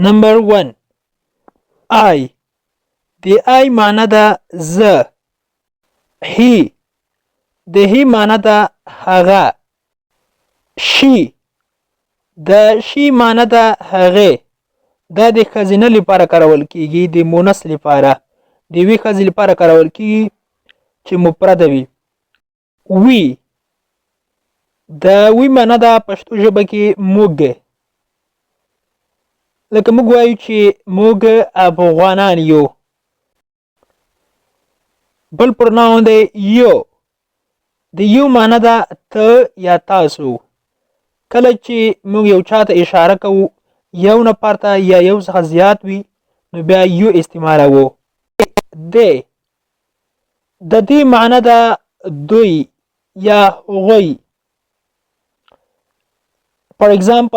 نمبر 1 I د I معنی ده زه. he د he معنی ده هغه. she د she معنی ده هغه. دا د ښځینه لپاره کارول کیږي، د مونث لپاره د یوې ښځې لپاره کارول کیږي چې مفرده وي. وی د وی معنی ده پښتو ژبه کې موږ. لکه موږ وایو چې موږ افغانان یو. بل پروناون دی یو. د یو معنی ده ته یا تاسو. کله چې موږ یو چاته اشاره کوو یو نفر ته یا یو څخه زیات وي نو بیا یو استعمالوو. دی د دې معنی ده دوی یا هغوی. For example